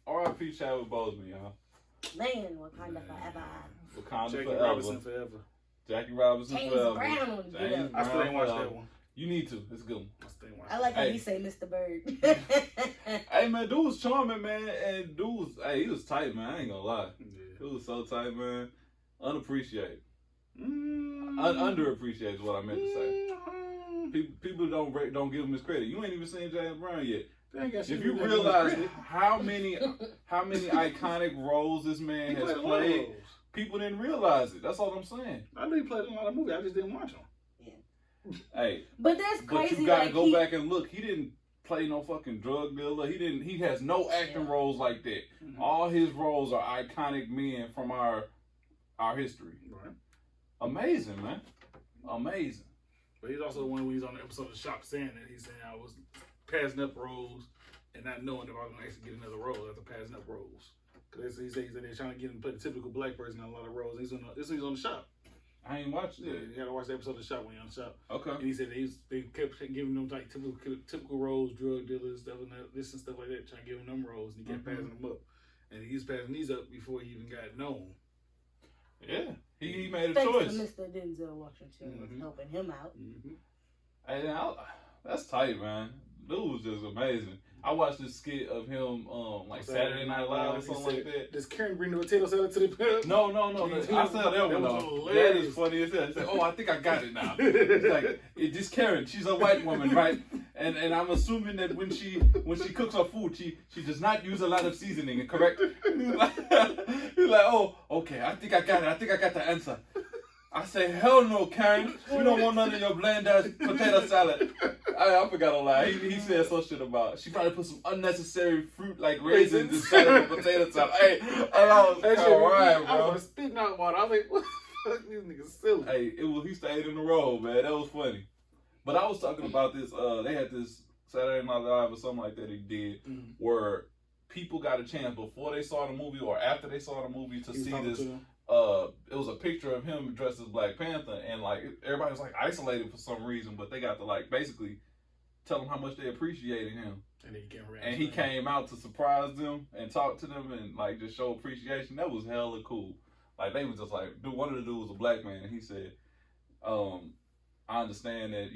R.I.P. Chadwick Boseman, y'all. Man, Wakanda forever. Wakanda Jackie forever. Robinson forever. Jackie Robinson James forever. Brown. James I still Brown ain't watched forever. that one. You need to. It's a good one. I still ain't watched I like how Hey. you say Mr. Bird. Hey, man, dude was charming, man. And dude was, he was tight, man. I ain't gonna lie. Yeah. He was so tight, man. Unappreciated. Mm. Underappreciated is what I meant to say. People don't give him his credit. You ain't even seen James Brown yet. If you realize how many iconic roles this man has played, people didn't realize it. That's all I'm saying. I knew he played in a lot of movies. I just didn't watch them. Hey, but that's crazy. But you gotta like go back and look. He didn't play no fucking drug dealer. He has no acting roles like that. Mm-hmm. All his roles are iconic men from our history. Right. Amazing, man. Amazing. But he's also the one when he's on the episode of Shop saying that he's saying I was passing up roles and not knowing if I was going to actually get another role after passing up roles. Because he said they're trying to get him to play the typical black person in a lot of roles. He's on the Shop. I ain't watched it. Yeah, you got to watch the episode of the Shop when you're on the Shop. Okay. And he said they kept giving them like typical roles, drug dealers, stuff and this and stuff like that, trying to give him them roles, and he kept passing them up. And he's passing these up before he even got known. Yeah, he made a Thanks choice. to Mr. Denzel Washington was helping him out. Mm-hmm. Hey, that's tight, man. Dude was just amazing. I watched this skit of him, like Saturday Night Live or something like that. Does Karen bring the potato salad to the pit? No. I saw that one though. That is funny as hell. He said, "Oh, I think I got it now." It's like, this Karen, she's a white woman, right? And I'm assuming that when she cooks her food, she does not use a lot of seasoning, correct? He's like, "Oh, okay, I think I got it. I think I got the answer." I say, "Hell no, Karen. We don't want none of your bland ass potato salad." I forgot a lie. He said some shit about she probably put some unnecessary fruit like raisins inside of the potato salad. Hey, I was alright, bro. I was spitting out water. I was like, what the fuck, these niggas silly. Hey, he stayed in the role, man. That was funny. But I was talking about this. They had this Saturday Night Live or something like that he did, where people got a chance before they saw the movie or after they saw the movie to see this. It was a picture of him dressed as Black Panther, and like everybody was like isolated for some reason, but they got to like basically tell him how much they appreciated him. And he came out to surprise them and talk to them and like just show appreciation. That was hella cool. Like they was just like, one of the dudes was a black man, and he said, "I understand that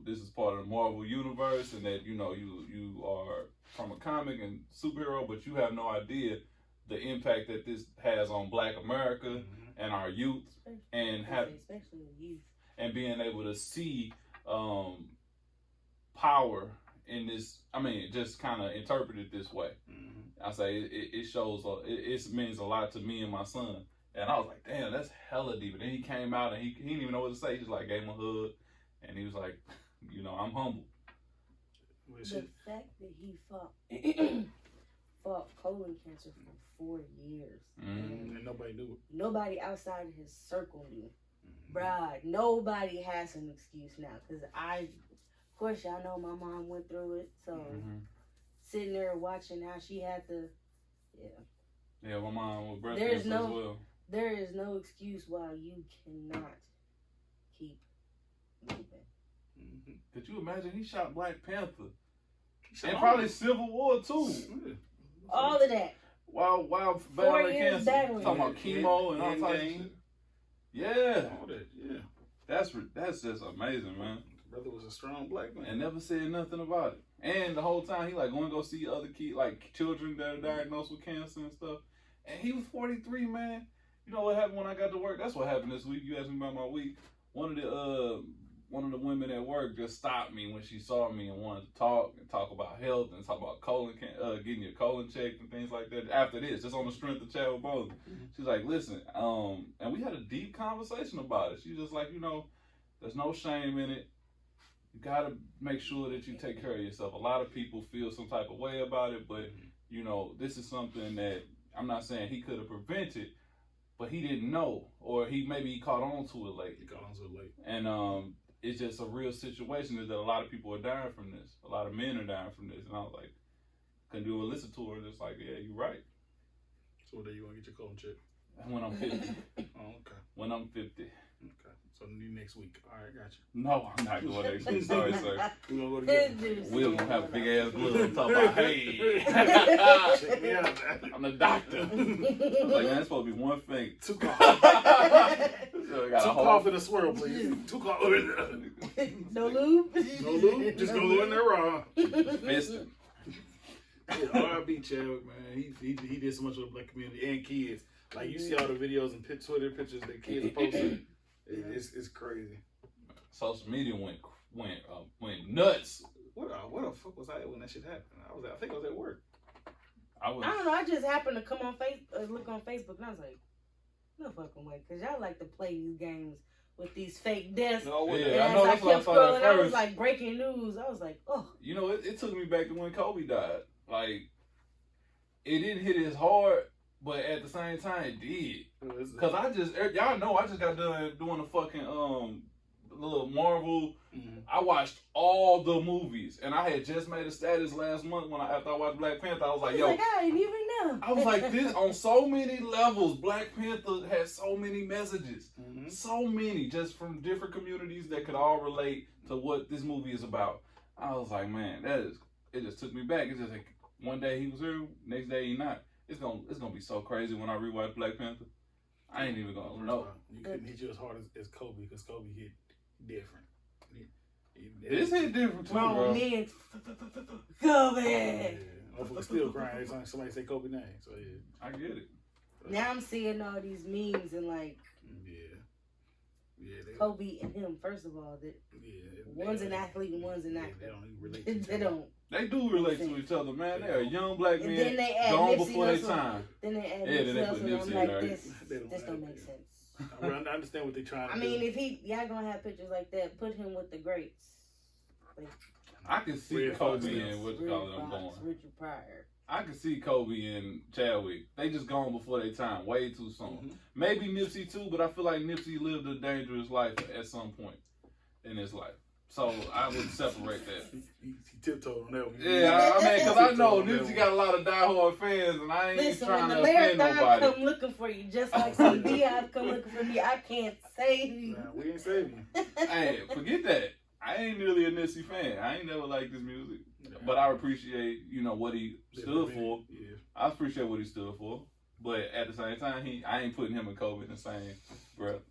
this is part of the Marvel universe, and that you are from a comic and superhero, but you have no idea the impact that this has on Black America and our youth, and especially the youth, and being able to see power in this. I mean, just kind of interpret it this way. I say it shows. It means a lot to me and my son. And I was like, damn, that's hella deep. And then he came out and he didn't even know what to say. He just like gave him a hug, and he was like, I'm humble. The fact that he fought colon cancer for 4 years. And nobody knew it. Nobody outside of his circle knew. Bruh, nobody has an excuse now. Because of course, y'all know my mom went through it. So, sitting there watching how she had to, Yeah, my mom was breast cancer as well. There is no excuse why you cannot keep moving. Could you imagine? He shot Black Panther. And probably Civil War, too. All of that. While 4 battling years cancer. battling. Talking about chemo and all types of shit. Yeah. All that, yeah. That's just amazing, man. Brother was a strong black man. And never said nothing about it. And the whole time he like going to go see other kids, like children that are diagnosed with cancer and stuff. And he was 43, man. You know what happened when I got to work? That's what happened this week. You asked me about my week. One of the women at work just stopped me when she saw me and wanted to talk about health and talk about getting your colon checked and things like that. After this, just on the strength of Chadwick Boseman, she's like, listen, and we had a deep conversation about it. She's just like, there's no shame in it. You gotta make sure that you take care of yourself. A lot of people feel some type of way about it, but this is something that I'm not saying he could have prevented, but he didn't know, or maybe he caught on to it late. And it's just a real situation is that a lot of people are dying from this. A lot of men are dying from this. And I was like, couldn't do a listen to her, and it's like, yeah, you're right. So what day you want to get your colon checked? When I'm 50. Oh, okay. when I'm 50. Okay. So next week. All right, got you. No, I'm not going next week. Sorry, sir. We're gonna go together. We're gonna have a big ass glove talking about, hey, Check me out. I'm the doctor. I was like, man, it's supposed to be one thing. 2 coughs. So 2 cough and a swirl, please. 2 cough. No lube? No lube. Just go in there raw. Fisting. Yeah, R.I.P. Chadwick, man. He did so much for the black community and kids. Like, you see all the videos and Twitter pictures that kids are posting. It's crazy. Social media went nuts. What the fuck was I when that shit happened? I think I was at work. I don't know. I just happened to come on look on Facebook, and I was like, no fucking way, because y'all like to play these games with these fake deaths. No, yeah, and I know. as That's I what I kept saw scrolling, at I was first. like, breaking news. I was like, oh. You know, it took me back to when Kobe died. Like, it didn't hit as hard, but at the same time, it did. Cause y'all know, I just got done doing the fucking little Marvel. Mm-hmm. I watched all the movies, and I had just made a status last month after I watched Black Panther. I was like, yo, I didn't even know. I was like, this on so many levels. Black Panther has so many messages, so many, just from different communities that could all relate to what this movie is about. I was like, man, it just took me back. It's just like one day he was here, next day he not. It's gonna be so crazy when I rewatch Black Panther. I ain't even gonna know. You couldn't hit you as hard as Kobe, because Kobe hit different. This hit different too, Wrong bro. man. Kobe. Yeah. Motherfuckers still crying every time somebody say Kobe name. So yeah, I get it. Now I'm seeing all these memes and like Kobe and him. First of all, one's an athlete and one's an actor. They don't even relate to each They other. don't. They do relate to each other, man. They're young black And men then they add gone Nipsey before their Hussle. time. Then they add Yeah, then they Nipsey put Hussle, and Nipsey I'm in like, there. this don't make sense. I understand what they're trying to I do. mean, if y'all gonna have pictures like that, put him with the greats. Like, I can see Red Kobe Fox, and what you call it, I'm Fox, going. Richard Pryor. I can see Kobe and Chadwick. They just gone before their time, way too soon. Maybe Nipsey too, but I feel like Nipsey lived a dangerous life at some point in his life. So I would separate that. He tiptoed on that one. Yeah, I mean, because I know Nipsey got a lot of diehard fans, and I ain't Listen, trying when to the offend marathon nobody. come looking for you, just like some Beehive come looking for me, I can't save you. Nah, we ain't saving you. Hey, forget that. I ain't really a Nipsey fan. I ain't never liked his music. But I appreciate, what he stood for. Yeah. I appreciate what he stood for. But at the same time, I ain't putting him and Kobe in the same breath.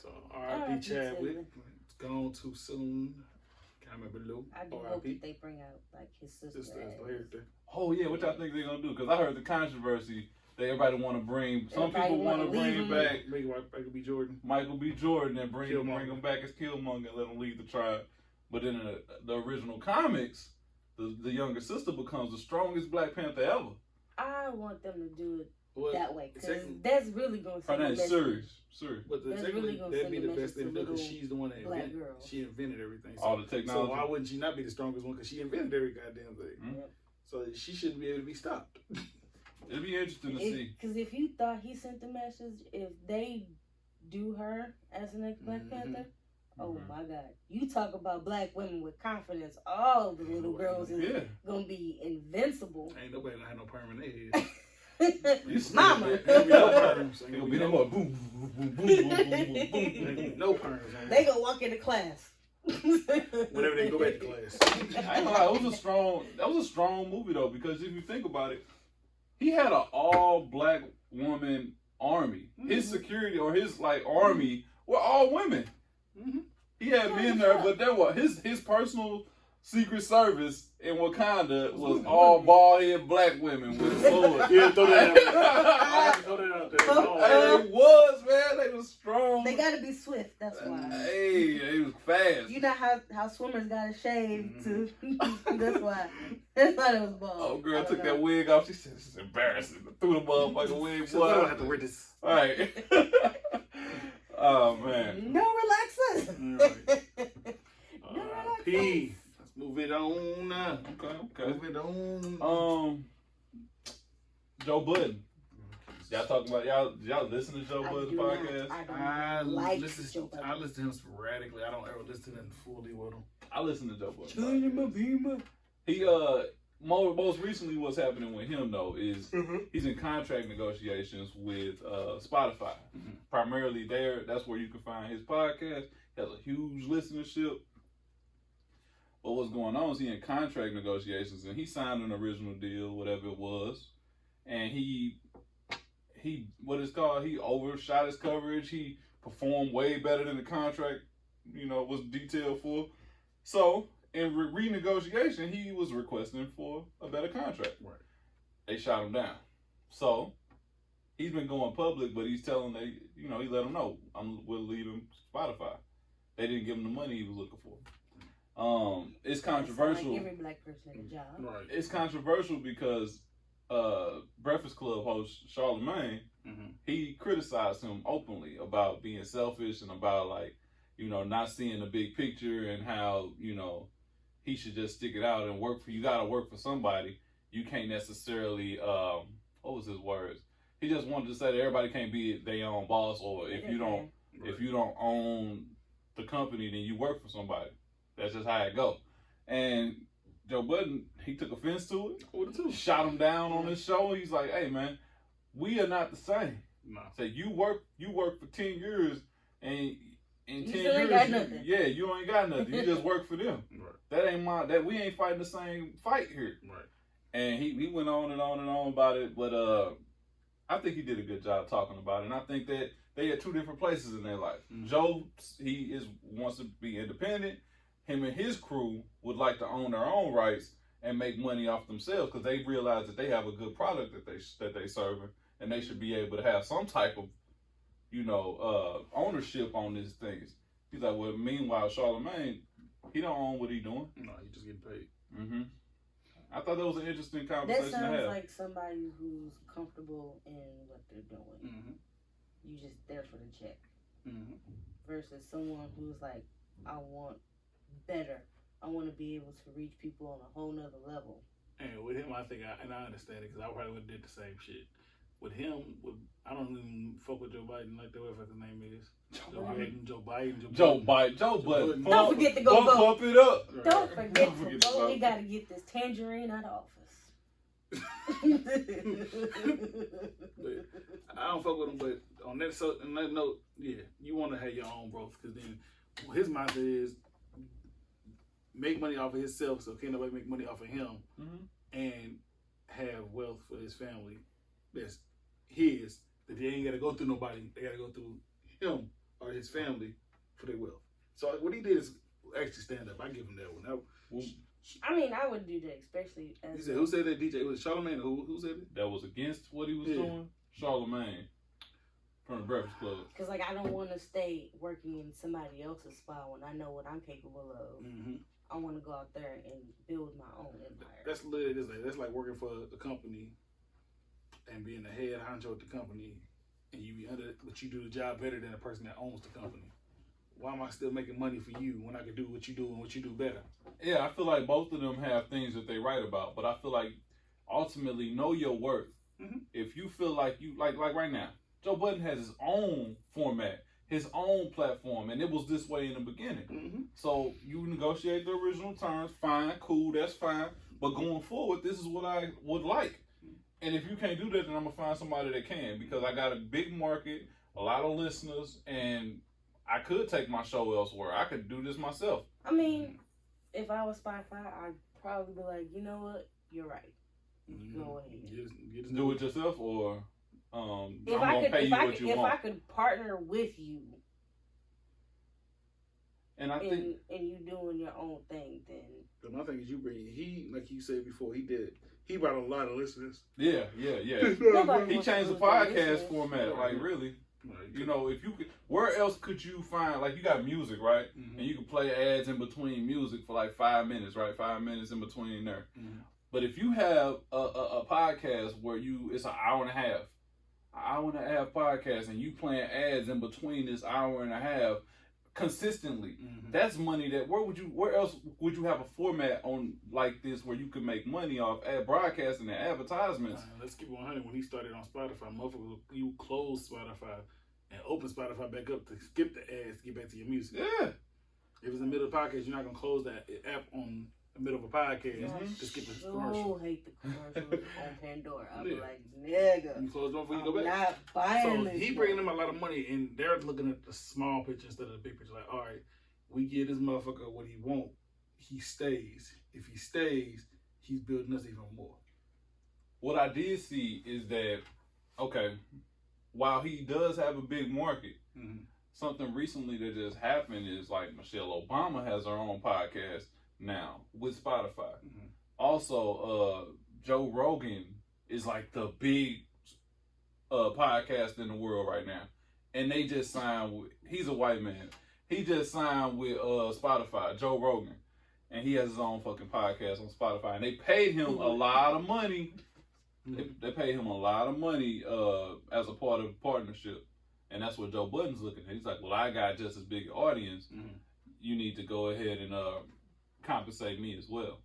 So R.I.P. Chadwick. It's gone too soon. Can't remember Lou. I do hope that they bring out like his sister. Oh yeah, what y'all think they're gonna do? Because I heard the controversy that everybody want to bring. Some people want to bring back Michael B. Jordan. Michael B. Jordan and bring Killmonger. him back as Killmonger and let him lead the tribe. But then in the original comics, the younger sister becomes the strongest Black Panther ever. I want them to do it Well, that way, because that's really going to her name's Suri. But That's technically, really gonna that'd send be a the message best thing to to do, because little she's the one that black invented. girls. She invented everything. All the technology. So why wouldn't she not be the strongest one? Because she invented every goddamn thing. Mm-hmm. So she shouldn't be able to be stopped. It'd be interesting to see. Because if you thought he sent the message, if they do her as the next Black Panther, oh my God. You talk about black women with confidence, all the little girls is going to be invincible. Ain't nobody gonna have no perm in their head. Mama. Ain't gonna be no perms. Ain't It'll gonna be be no no more boom, boom, boom, boom, boom, boom, boom, boom. Ain't gonna be no perms. They going to walk into class. Whenever they go back to class. I ain't gonna lie, that was a strong movie though, because if you think about it, he had an all black woman army. His security or his army were all women. He had men there, but there was his personal Secret Service in Wakanda was all bald head black women with swords. Yeah, throw that out there. Throw that out there. Hey, it was, man. They was strong. They got to be swift, that's why. Hey, they was fast. You know how swimmers got to shave too. That's why. That's why it was bald. Oh, girl took that wig off. She said, this is embarrassing. Threw the motherfucking wig. So I don't have to wear this. All right. Oh, man. No relaxers. P. Let's move it on. Okay. Move it on. Joe Budden. Y'all talking about y'all listen to Joe Budden's podcast? I like listen Joe Budden. I listen to him sporadically. I don't ever listen to him fully with him. I listen to Joe Budden. He most recently, what's happening with him though is he's in contract negotiations with Spotify. Primarily, that's where you can find his podcast. He has a huge listenership. But what's going on is he in contract negotiations, and he signed an original deal, whatever it was, and he what it's called, he overshot his coverage. He performed way better than the contract, was detailed for. So in renegotiation, he was requesting for a better contract. Right. They shot him down. So he's been going public, but he's telling he let them know we're leaving Spotify. They didn't give him the money he was looking for. It's controversial. Like every black person in a job. Right. It's controversial because Breakfast Club host Charlamagne, he criticized him openly about being selfish and about not seeing the big picture and how he should just stick it out and work for. You got to work for somebody. You can't necessarily. What was his words? He just wanted to say that everybody can't be their own boss, or if you don't own the company, then you work for somebody. That's just how it go. And Joe Budden, he took offense to it. Shot him down on his show. He's like, "Hey man, we are not the same." No. So you work for 10 years, and in 10 still ain't years, got nothing. you ain't got nothing. You just work for them. Right. That we ain't fighting the same fight here. Right. And he went on and on and on about it, but I think he did a good job talking about it. And I think that they at two different places in their life. Joe, wants to be independent. Him and his crew would like to own their own rights and make money off themselves because they realize that they have a good product that they serving, and they should be able to have some type of ownership on these things. He's like, well, meanwhile, Charlamagne, he don't own what he doing. No, he just getting paid. I thought that was an interesting conversation to have. That sounds like somebody who's comfortable in what they're doing. You just there for the check. Versus someone who's like, I want better. I want to be able to reach people on a whole nother level. And with him, I think, I understand it because I probably would have did the same shit. With him, I don't even fuck with Joe Biden like that, whatever his name is. Joe Budden. Don't forget to go vote. Pump it up. Right. Don't forget to vote. We got to get this tangerine out of office. But I don't fuck with him, but on that note, yeah, you want to have your own growth because then his mindset is make money off of himself, so can't nobody make money off of him, and have wealth for his family that's his, that they ain't got to go through nobody. They got to go through him or his family for their wealth. So what he did is actually stand up. I give him that one. I mean, I would do that, especially as... He said, who said that, DJ? It was Charlamagne. Who said it? That was against what he was doing? Charlamagne from the Breakfast Club. Because, I don't want to stay working in somebody else's spot when I know what I'm capable of. I want to go out there and build my own empire. That's literally, that's like working for a company and being the head honcho at the company, and you be under, but you do the job better than the person that owns the company. Why am I still making money for you when I can do what you do and what you do better? Yeah, I feel like both of them have things that they write about, but I feel like ultimately know your worth. If you feel like you like right now, Joe Budden has his own format, his own platform, and it was this way in the beginning. So you negotiate the original terms, fine, cool, that's fine. But going forward, this is what I would like. And if you can't do that, then I'm gonna find somebody that can, because I got a big market, a lot of listeners, and I could take my show elsewhere. I could do this myself. I mean, if I was Spotify, I'd probably be like, you know what? You're right. Go ahead. Just do it yourself, or I'm if gonna pay you what you want. If I could partner with you, and I think, and you doing your own thing, then. But my thing is, he like you said before, he brought a lot of listeners. Yeah. He changed the podcast format, like really. You know, if you could, where else could you find, like, you got music, right? And you can play ads in between music for like 5 minutes, right? 5 minutes in between there. But if you have a podcast where it's an hour and a half podcast, and you playing ads in between this hour and a half consistently, that's money that where else would you have a format on like this where you could make money off ad broadcasting and advertisements? Let's keep 100. When he started on Spotify, motherfucker, you closed Spotify and open Spotify back up to skip the ads to get back to your music. Yeah. If it's in the middle of the podcast, you're not gonna close that app on the middle of a podcast. I To skip the so commercial. hate the commercials on Pandora. I'll be Yeah. like, nigga, You close the door before you I'm go back. not buying So this. he bringing them a lot of money, and they're looking at the small picture instead of the big picture. Like, all right, we give this motherfucker what he want. He stays. If he stays, he's building us even more. What I did see is that, okay, while he does have a big market, something recently that just happened is like Michelle Obama has her own podcast now with Spotify. Also, Joe Rogan is like the big podcast in the world right now. And they just signed with, he's a white man. He just signed with Spotify, Joe Rogan. And he has his own fucking podcast on Spotify. And they paid him a lot of money. They paid him a lot of money as a part of the partnership. And that's what Joe Budden's looking at. He's like, well, I got just as big an audience. You need to go ahead and compensate me as well.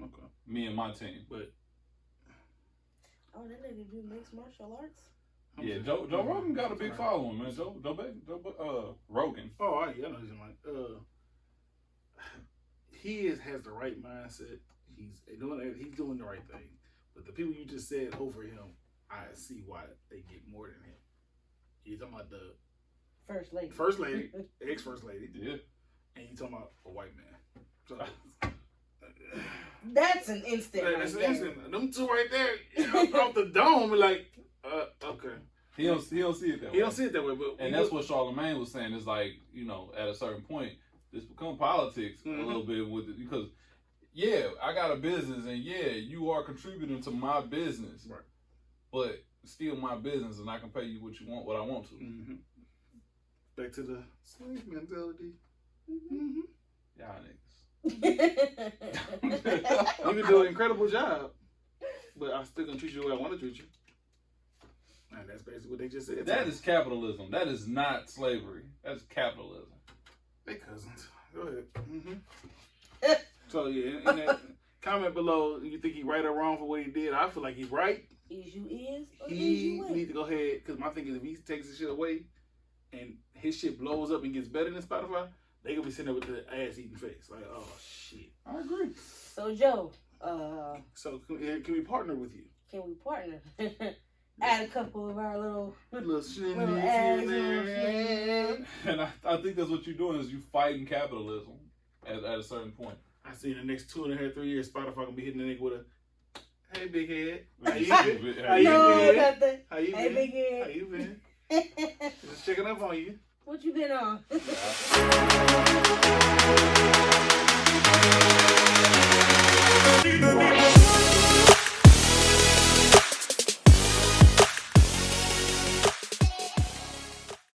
Okay. Me and my team. But Oh, that nigga do mixed martial arts? yeah, Joe Rogan got a big following, man. Joe Rogan. oh, I know he's like he has the right mindset. He's doing the right thing. But the people you just said over him, I see why they get more than him. You're talking about the First lady. ex-first lady, Yeah. and you talking about a white man. So, That's an instant. that's right an there. instant. Them two right there, off the dome, like, okay. He don't see it that way. He don't see it that way, but And that's what Charlamagne was saying. Is like, you know, at a certain point, this become politics a little bit with it because, yeah, I got a business, and yeah, you are contributing to my business, right. but still my business, and I can pay you what you want, what I want to. Back to the slave mentality. Y'all niggas. You can do an incredible job, but I'm still gonna treat you the way I want to treat you. And that's basically what they just said. That is capitalism. That is not slavery. That's capitalism. They cousins. Go ahead. So yeah, in that comment below, you think he right or wrong for what he did? I feel like he's right. Is you is or is He you need ain't? to go ahead, because my thing is if he takes his shit away and his shit blows up and gets better than Spotify, they gonna be sitting there with the ass eating face. Like, oh shit. I agree. So Joe, So can we partner with you? can we partner? Add a couple of our little Little shit. ass, little shit. And I think that's what you're doing is you fighting capitalism at a certain point. I see in the next 2.5, 3 years, Spotify gonna be hitting the nigga with a, hey big head, how you been? How you No, been? nothing. How you Hey, been? big head. How you been? Just checking up on you. What you been on?